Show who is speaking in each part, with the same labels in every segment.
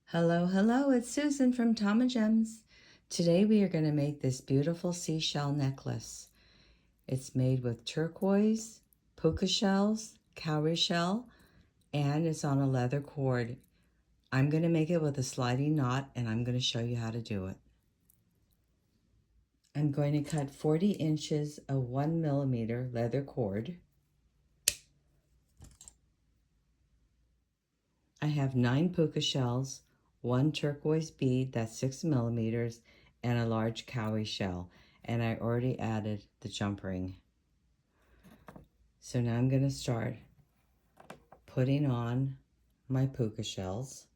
Speaker 1: Hello, hello, it's Susan from Tom & Gems. Today we are going to make this beautiful seashell necklace. It's made with turquoise, puka shells, cowrie shell, and it's on a leather cord. I'm going to make it with a sliding knot and I'm going to show you how to do it. I'm going to cut 40 inches of 1mm leather cord. I have 9 puka shells, 1 turquoise bead that's 6mm, and a large cowrie shell. And I already added the jump ring. So now I'm going to start putting on my puka shells.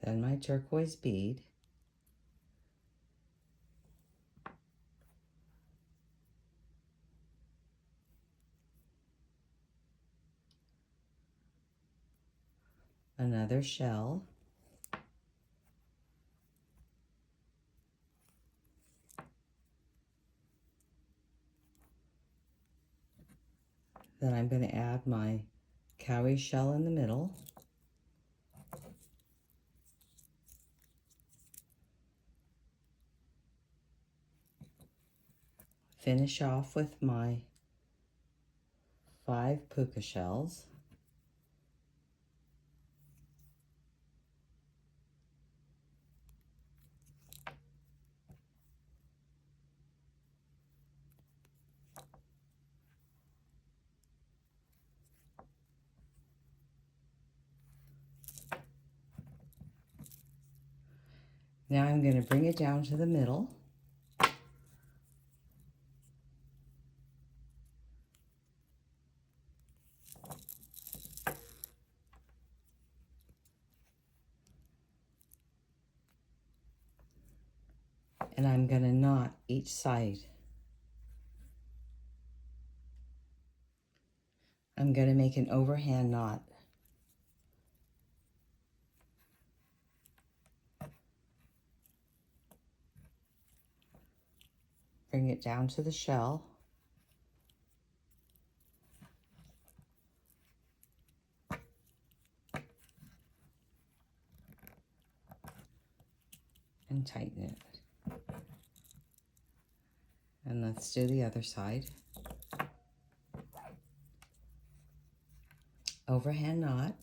Speaker 1: Then my turquoise bead. Another shell. Then I'm going to add my cowrie shell in the middle. Finish off with my 5 puka shells. Now I'm going to bring it down to the middle. And I'm going to knot each side. I'm going to make an overhand knot. Bring it down to the shell. And tighten it. And let's do the other side. Overhand knot.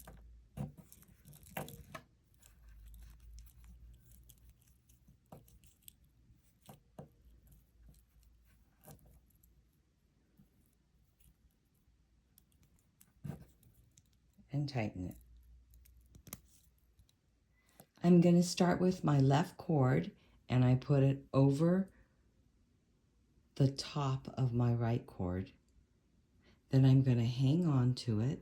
Speaker 1: And tighten it. I'm going to start with my left cord and I put it over the top of my right cord. Then I'm going to hang on to it,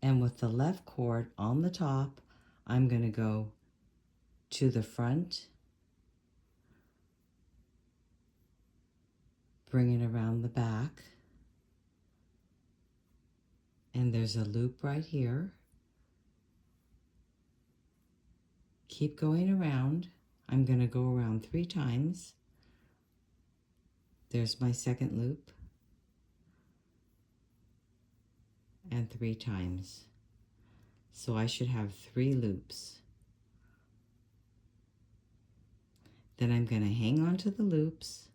Speaker 1: and with the left cord on the top, I'm going to go to the front, bring it around the back, and there's a loop right here. Keep going around. I'm going to go around 3 times. There's my second loop, and 3 times. So I should have 3 loops. Then I'm going to hang on to the loops,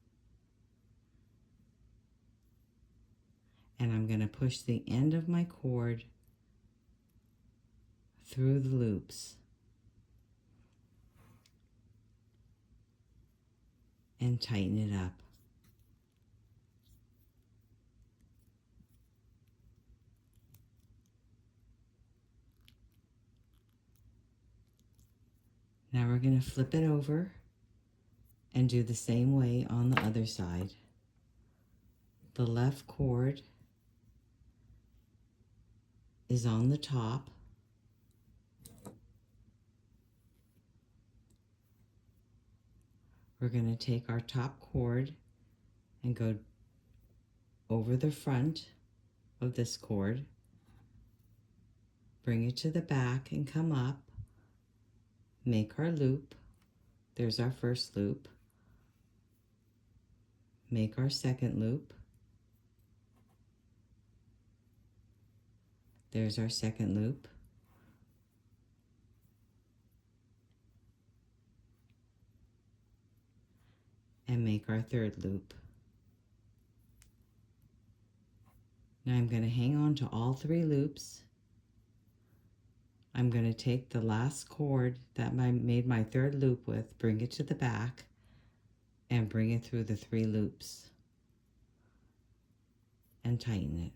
Speaker 1: and I'm going to push the end of my cord through the loops and tighten it up. Now we're going to flip it over and do the same way on the other side. The left cord is on the top. We're going to take our top cord and go over the front of this cord, bring it to the back and come up, make our loop. There's our first loop. make our second loop. There's our second loop. And make our third loop. Now I'm going to hang on to all 3 loops. I'm going to take the last cord that I made my third loop with, bring it to the back, and bring it through the 3 loops and tighten it.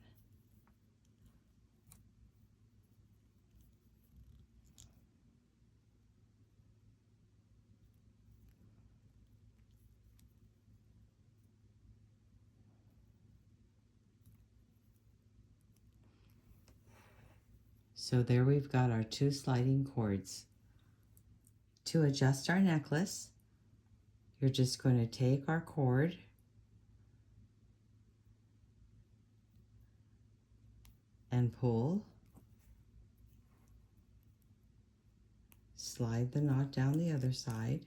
Speaker 1: So there we've got our 2 sliding cords. To adjust our necklace, you're just going to take our cord and pull, slide the knot down the other side,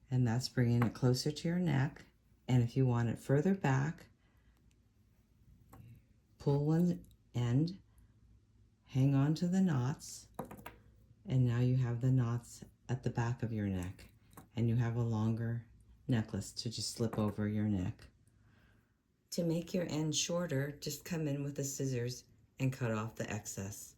Speaker 1: and that's bringing it closer to your neck. And if you want it further back, pull one end, hang on to the knots, and now you have the knots at the back of your neck, and you have a longer necklace to just slip over your neck. To make your end shorter, just come in with the scissors and cut off the excess.